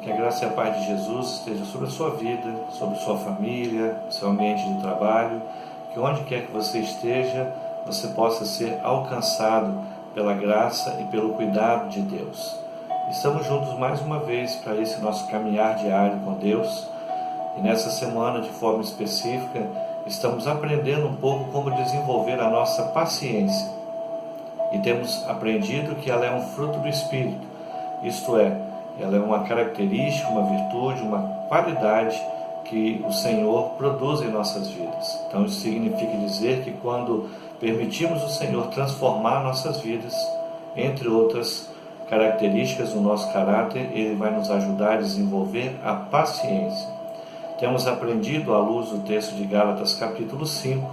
Que a graça e a paz de Jesus esteja sobre a sua vida, sobre sua família, seu ambiente de trabalho, que onde quer que você esteja, você possa ser alcançado pela graça e pelo cuidado de Deus. Estamos juntos mais uma vez para esse nosso caminhar diário com Deus, e nessa semana, de forma específica, estamos aprendendo um pouco como desenvolver a nossa paciência. E temos aprendido que ela é um fruto do Espírito, isto é, ela é uma característica, uma virtude, uma qualidade que o Senhor produz em nossas vidas. Então isso significa dizer que quando permitimos o Senhor transformar nossas vidas, entre outras características do nosso caráter, Ele vai nos ajudar a desenvolver a paciência. Temos aprendido, à luz do texto de Gálatas capítulo 5,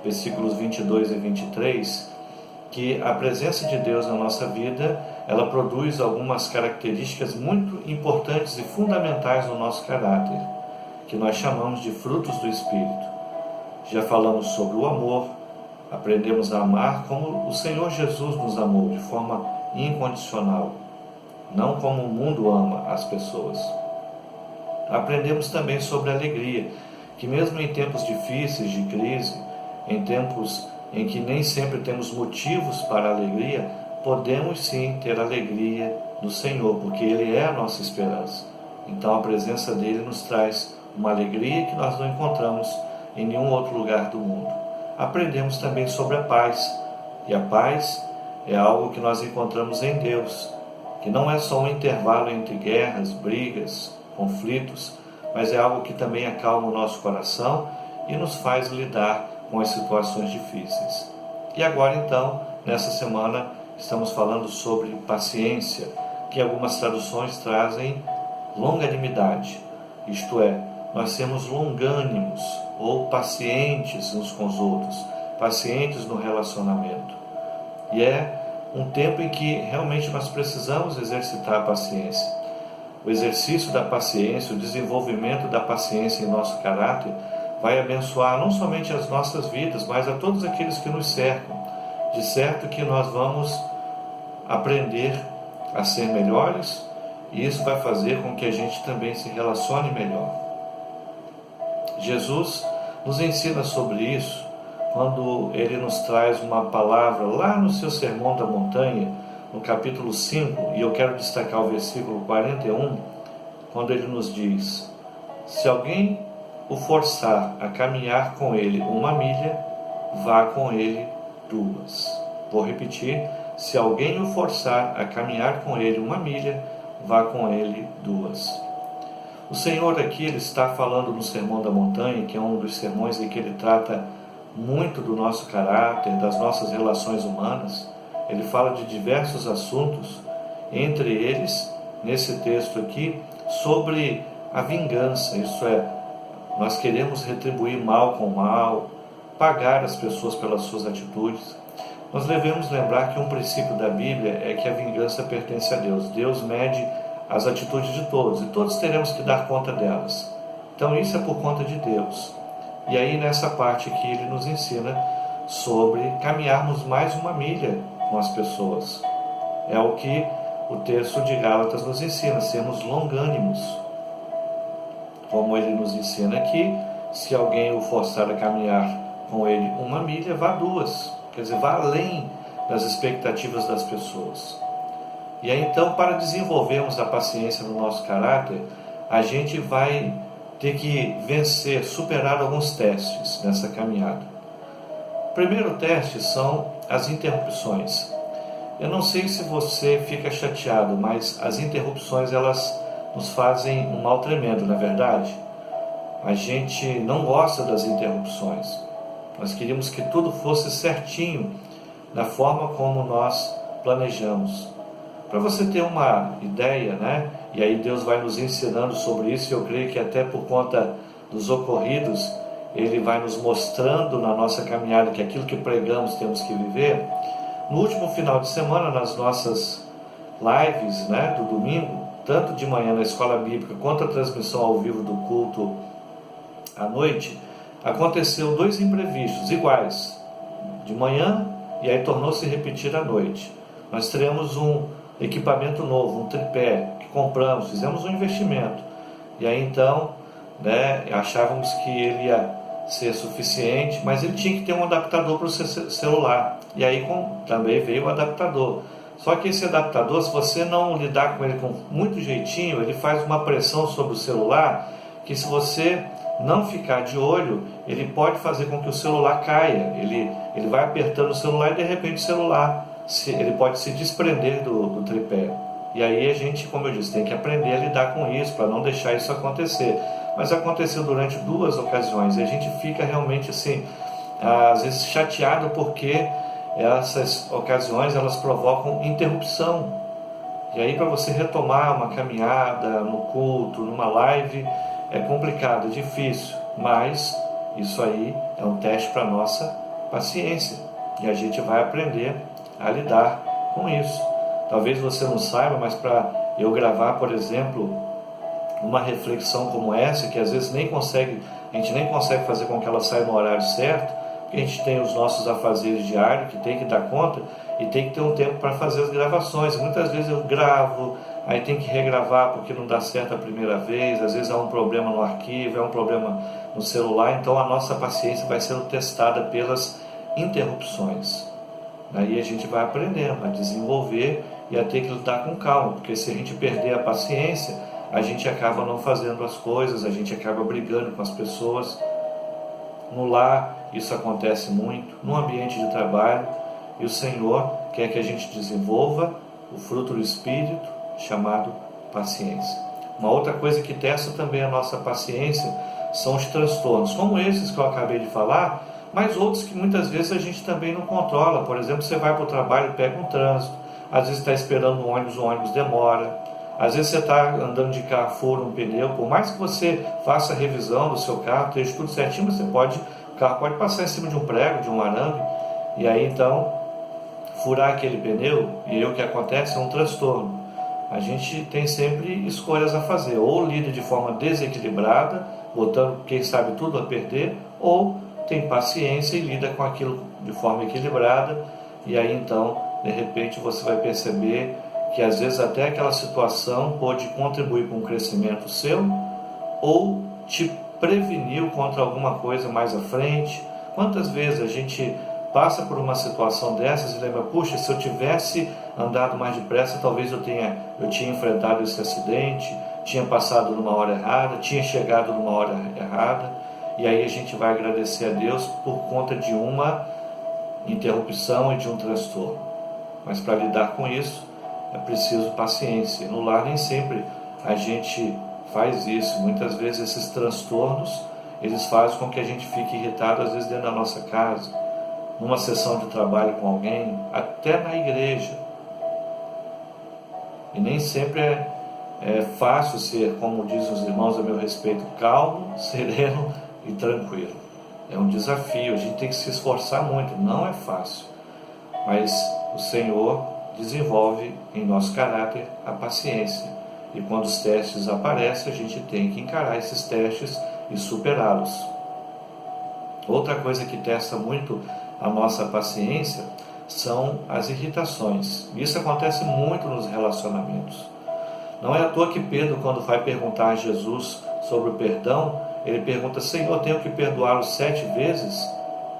versículos 22 e 23, que a presença de Deus na nossa vida, ela produz algumas características muito importantes e fundamentais no nosso caráter, que nós chamamos de frutos do Espírito. Já falamos sobre o amor, aprendemos a amar como o Senhor Jesus nos amou, de forma incondicional, não como o mundo ama as pessoas. Aprendemos também sobre a alegria, que mesmo em tempos difíceis de crise, em tempos em que nem sempre temos motivos para a alegria, podemos sim ter alegria no Senhor, porque Ele é a nossa esperança. Então a presença dEle nos traz uma alegria que nós não encontramos em nenhum outro lugar do mundo. Aprendemos também sobre a paz, e a paz é algo que nós encontramos em Deus, que não é só um intervalo entre guerras, brigas, conflitos, mas é algo que também acalma o nosso coração e nos faz lidar com as situações difíceis. E agora então, nessa semana, estamos falando sobre paciência, que algumas traduções trazem longanimidade, isto é, nós sermos longânimos ou pacientes uns com os outros, pacientes no relacionamento. E é um tempo em que realmente nós precisamos exercitar a paciência. O exercício da paciência, o desenvolvimento da paciência em nosso caráter vai abençoar não somente as nossas vidas, mas a todos aqueles que nos cercam. De certo que nós vamos aprender a ser melhores, e isso vai fazer com que a gente também se relacione melhor. Jesus nos ensina sobre isso quando Ele nos traz uma palavra lá no seu Sermão da Montanha, no capítulo 5, e eu quero destacar o versículo 41, quando Ele nos diz: se alguém o forçar a caminhar com ele 1 milha, vá com ele 2. Vou repetir: se alguém o forçar a caminhar com ele 1 milha, vá com ele 2. O Senhor aqui, Ele está falando no Sermão da Montanha, que é um dos sermões em que Ele trata muito do nosso caráter, das nossas relações humanas. Ele fala de diversos assuntos, entre eles, nesse texto aqui, sobre a vingança, isso é, nós queremos retribuir mal com mal, pagar as pessoas pelas suas atitudes. Nós devemos lembrar que um princípio da Bíblia é que a vingança pertence a Deus. Deus mede as atitudes de todos, e todos teremos que dar conta delas. Então isso é por conta de Deus. E aí nessa parte aqui Ele nos ensina sobre caminharmos mais 1 milha com as pessoas. É o que o texto de Gálatas nos ensina, sermos longânimos. Como Ele nos ensina aqui, se alguém o forçar a caminhar com ele 1 milha, vá 2. Quer dizer, vá além das expectativas das pessoas. E aí então, para desenvolvermos a paciência no nosso caráter, a gente vai ter que vencer, superar alguns testes nessa caminhada. O primeiro teste são as interrupções. Eu não sei se você fica chateado, mas as interrupções, elas nos fazem um mal tremendo, não é verdade? A gente não gosta das interrupções. Nós queríamos que tudo fosse certinho, da forma como nós planejamos. Para você ter uma ideia, né? E aí Deus vai nos ensinando sobre isso, e eu creio que até por conta dos ocorridos, Ele vai nos mostrando na nossa caminhada que aquilo que pregamos temos que viver. No último final de semana, nas nossas lives, né, do domingo, tanto de manhã na escola bíblica, quanto a transmissão ao vivo do culto à noite, aconteceu 2 imprevistos iguais, de manhã, e aí tornou-se repetir à noite. Nós teremos um equipamento novo, um tripé, que compramos, fizemos um investimento. E aí então, né, achávamos que ele ia ser suficiente, mas ele tinha que ter um adaptador para o seu celular. E aí também veio o adaptador. Só que esse adaptador, se você não lidar com ele com muito jeitinho, ele faz uma pressão sobre o celular, que se você não ficar de olho, ele pode fazer com que o celular caia. Ele vai apertando o celular e de repente o celular ele pode se desprender do tripé. E aí a gente, como eu disse, tem que aprender a lidar com isso, para não deixar isso acontecer. Mas aconteceu durante 2 ocasiões e a gente fica realmente assim, às vezes chateado, porque essas ocasiões elas provocam interrupção. E aí, para você retomar uma caminhada no culto, numa live, é complicado, é difícil, mas isso aí é um teste para a nossa paciência e a gente vai aprender a lidar com isso. Talvez você não saiba, mas para eu gravar, por exemplo, uma reflexão como essa, que às vezes a gente nem consegue fazer com que ela saia no horário certo, porque a gente tem os nossos afazeres diários que tem que dar conta e tem que ter um tempo para fazer as gravações. Muitas vezes eu gravo, aí tem que regravar porque não dá certo a primeira vez, às vezes há um problema no arquivo, é um problema no celular, então a nossa paciência vai sendo testada pelas interrupções. Aí a gente vai aprendendo a desenvolver e a ter que lutar com calma, porque se a gente perder a paciência, a gente acaba não fazendo as coisas, a gente acaba brigando com as pessoas. No lar isso acontece muito, no ambiente de trabalho, e o Senhor quer que a gente desenvolva o fruto do Espírito, chamado paciência. Uma outra coisa que testa também a nossa paciência são os transtornos, como esses que eu acabei de falar, mas outros que muitas vezes a gente também não controla. Por exemplo, você vai para o trabalho e pega um trânsito, às vezes está esperando um ônibus, o ônibus demora, às vezes você está andando de carro, fura um pneu, por mais que você faça a revisão do seu carro, esteja tudo certinho, o carro pode passar em cima de um prego, de um arame, e aí então furar aquele pneu, e aí o que acontece é um transtorno. A gente tem sempre escolhas a fazer, ou lida de forma desequilibrada, botando quem sabe tudo a perder, ou tem paciência e lida com aquilo de forma equilibrada, e aí então de repente você vai perceber que às vezes até aquela situação pode contribuir para um crescimento seu, ou te preveniu contra alguma coisa mais à frente. Quantas vezes a gente passa por uma situação dessas e lembra, puxa, se eu tivesse andado mais depressa, talvez eu tinha enfrentado esse acidente, tinha passado numa hora errada, tinha chegado numa hora errada, e aí a gente vai agradecer a Deus por conta de uma interrupção e de um transtorno. Mas para lidar com isso, é preciso paciência. No lar nem sempre a gente faz isso. Muitas vezes esses transtornos, eles fazem com que a gente fique irritado, às vezes dentro da nossa casa, numa sessão de trabalho com alguém, até na igreja. E nem sempre é fácil ser, como dizem os irmãos a meu respeito, calmo, sereno e tranquilo. É um desafio, a gente tem que se esforçar muito, não é fácil. Mas o Senhor desenvolve em nosso caráter a paciência. E quando os testes aparecem, a gente tem que encarar esses testes e superá-los. Outra coisa que testa muito a nossa paciência são as irritações. Isso acontece muito nos relacionamentos. Não é à toa que Pedro, quando vai perguntar a Jesus sobre o perdão, ele pergunta, Senhor, tenho que perdoá-los 7 vezes?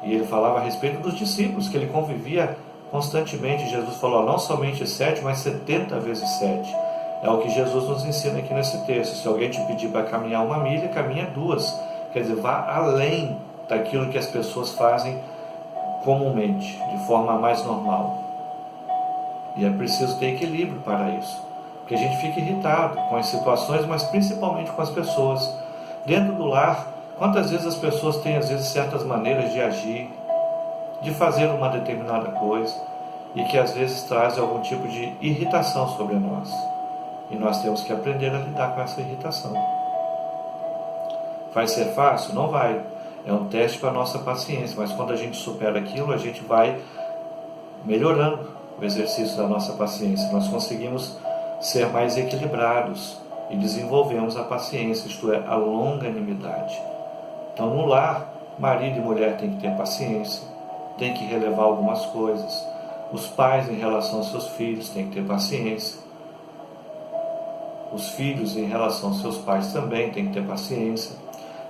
E ele falava a respeito dos discípulos, que ele convivia constantemente. Jesus falou, não somente 7, mas 70 vezes 7. É o que Jesus nos ensina aqui nesse texto. Se alguém te pedir para caminhar 1 milha, caminha 2. Quer dizer, vá além daquilo que as pessoas fazem comumente, de forma mais normal. E é preciso ter equilíbrio para isso, porque a gente fica irritado com as situações, mas principalmente com as pessoas. Dentro do lar, quantas vezes as pessoas têm às vezes certas maneiras de agir, de fazer uma determinada coisa, e que às vezes traz algum tipo de irritação sobre nós. E nós temos que aprender a lidar com essa irritação. Vai ser fácil? Não vai. É um teste para a nossa paciência, mas quando a gente supera aquilo, a gente vai melhorando o exercício da nossa paciência. Nós conseguimos ser mais equilibrados e desenvolvemos a paciência, isto é, a longanimidade. Então, no lar, marido e mulher têm que ter paciência, têm que relevar algumas coisas. Os pais, em relação aos seus filhos, têm que ter paciência. Os filhos, em relação aos seus pais, também têm que ter paciência.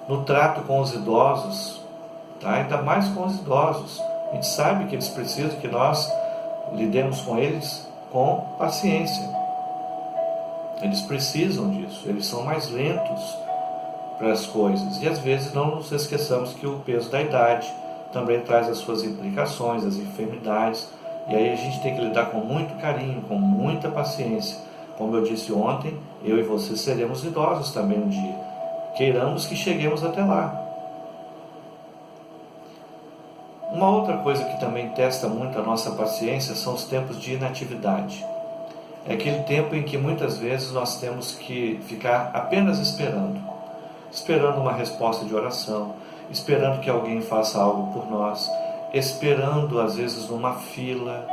No trato com os idosos, tá? Ainda mais com os idosos. A gente sabe que eles precisam que nós lidemos com eles com paciência. Eles precisam disso, eles são mais lentos para as coisas. E às vezes não nos esqueçamos que o peso da idade também traz as suas implicações, as enfermidades. E aí a gente tem que lidar com muito carinho, com muita paciência. Como eu disse ontem, eu e você seremos idosos também um dia. Queiramos que cheguemos até lá. Uma outra coisa que também testa muito a nossa paciência são os tempos de inatividade. É aquele tempo em que muitas vezes nós temos que ficar apenas esperando uma resposta de oração, esperando que alguém faça algo por nós, esperando às vezes numa fila,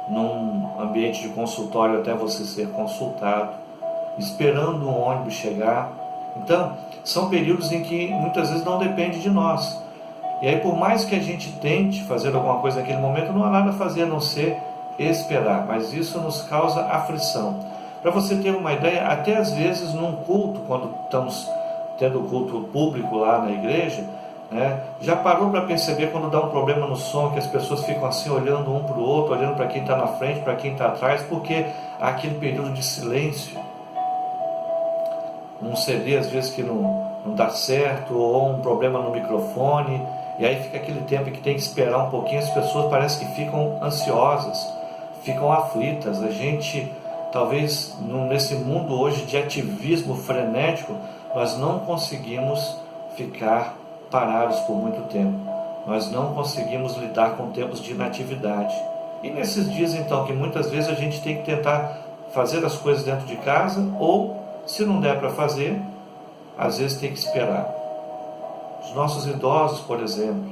num ambiente de consultório até você ser consultado, esperando um ônibus chegar. Então, são períodos em que muitas vezes não depende de nós. E aí, por mais que a gente tente fazer alguma coisa naquele momento, não há nada a fazer a não ser esperar, mas isso nos causa aflição. Para você ter uma ideia, até às vezes num culto, quando estamos tendo culto público lá na igreja, né, já parou para perceber quando dá um problema no som, que as pessoas ficam assim olhando um para o outro, olhando para quem está na frente, para quem está atrás, porque há aquele período de silêncio. Um CD às vezes que não dá certo, ou um problema no microfone, e aí fica aquele tempo que tem que esperar um pouquinho. As pessoas parece que ficam ansiosas, ficam aflitas. A gente, talvez nesse mundo hoje de ativismo frenético, nós não conseguimos ficar parados por muito tempo. Nós não conseguimos lidar com tempos de inatividade. E nesses dias então que muitas vezes a gente tem que tentar fazer as coisas dentro de casa, ou se não der para fazer, às vezes tem que esperar. Os nossos idosos, por exemplo,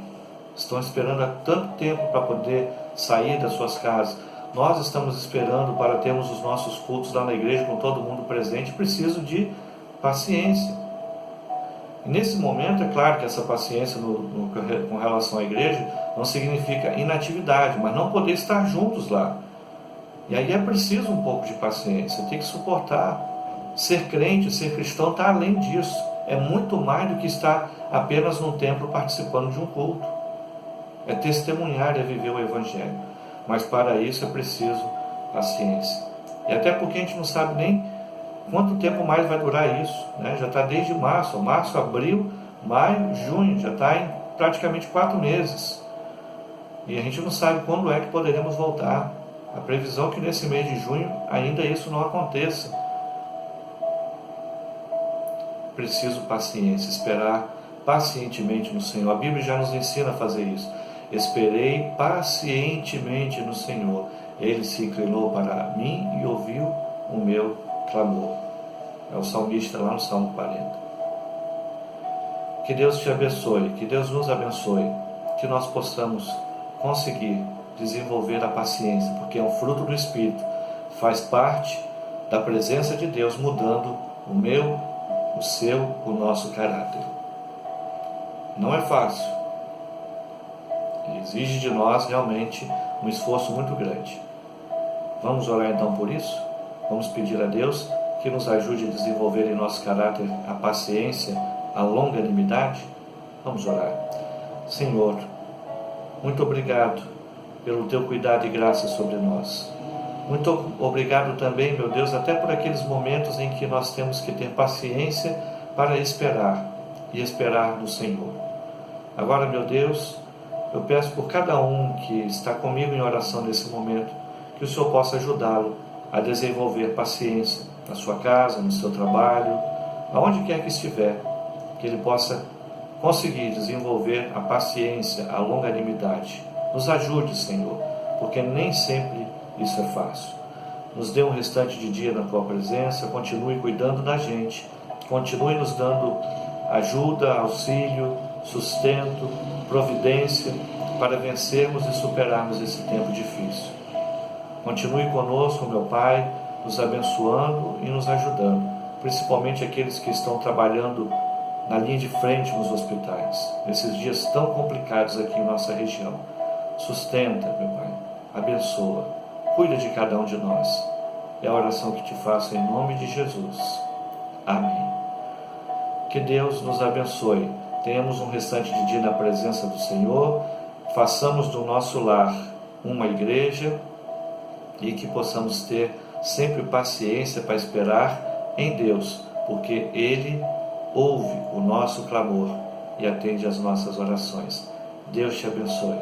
estão esperando há tanto tempo para poder sair das suas casas. Nós estamos esperando para termos os nossos cultos lá na igreja com todo mundo presente. Preciso de paciência. E nesse momento, é claro que essa paciência com relação à igreja não significa inatividade, mas não poder estar juntos lá. E aí é preciso um pouco de paciência, tem que suportar. Ser crente, ser cristão está além disso. É muito mais do que estar apenas num templo participando de um culto. É testemunhar, é viver o Evangelho. Mas para isso é preciso paciência. E até porque a gente não sabe nem quanto tempo mais vai durar isso, né? Já está desde março, abril, maio, junho, já está em praticamente 4 meses. E a gente não sabe quando é que poderemos voltar. A previsão é que nesse mês de junho ainda isso não aconteça. Preciso paciência, esperar pacientemente no Senhor. A Bíblia já nos ensina a fazer isso. Esperei pacientemente no Senhor. Ele se inclinou para mim e ouviu o meu clamor. É o salmista lá no Salmo 40. Que Deus te abençoe, que Deus nos abençoe, que nós possamos conseguir desenvolver a paciência, porque é um fruto do Espírito, faz parte da presença de Deus mudando o meu, o seu, o nosso caráter. Não é fácil. Exige de nós realmente um esforço muito grande. Vamos orar então por isso? Vamos pedir a Deus que nos ajude a desenvolver em nosso caráter a paciência, a longanimidade? Vamos orar. Senhor, muito obrigado pelo teu cuidado e graça sobre nós. Muito obrigado também, meu Deus, até por aqueles momentos em que nós temos que ter paciência para esperar e esperar no Senhor. Agora, meu Deus, eu peço por cada um que está comigo em oração nesse momento, que o Senhor possa ajudá-lo a desenvolver paciência na sua casa, no seu trabalho, aonde quer que estiver, que ele possa conseguir desenvolver a paciência, a longanimidade. Nos ajude, Senhor, porque nem sempre isso é fácil. Nos dê um restante de dia na Tua presença, continue cuidando da gente, continue nos dando ajuda, auxílio, sustento, providência, para vencermos e superarmos esse tempo difícil. Continue conosco, meu Pai, nos abençoando e nos ajudando, principalmente aqueles que estão trabalhando na linha de frente nos hospitais, nesses dias tão complicados aqui em nossa região. Sustenta, meu Pai, abençoa, cuida de cada um de nós. É a oração que te faço em nome de Jesus. Amém. Que Deus nos abençoe. Tenhamos um restante de dia na presença do Senhor. Façamos do nosso lar uma igreja e que possamos ter sempre paciência para esperar em Deus, porque Ele ouve o nosso clamor e atende às nossas orações. Deus te abençoe.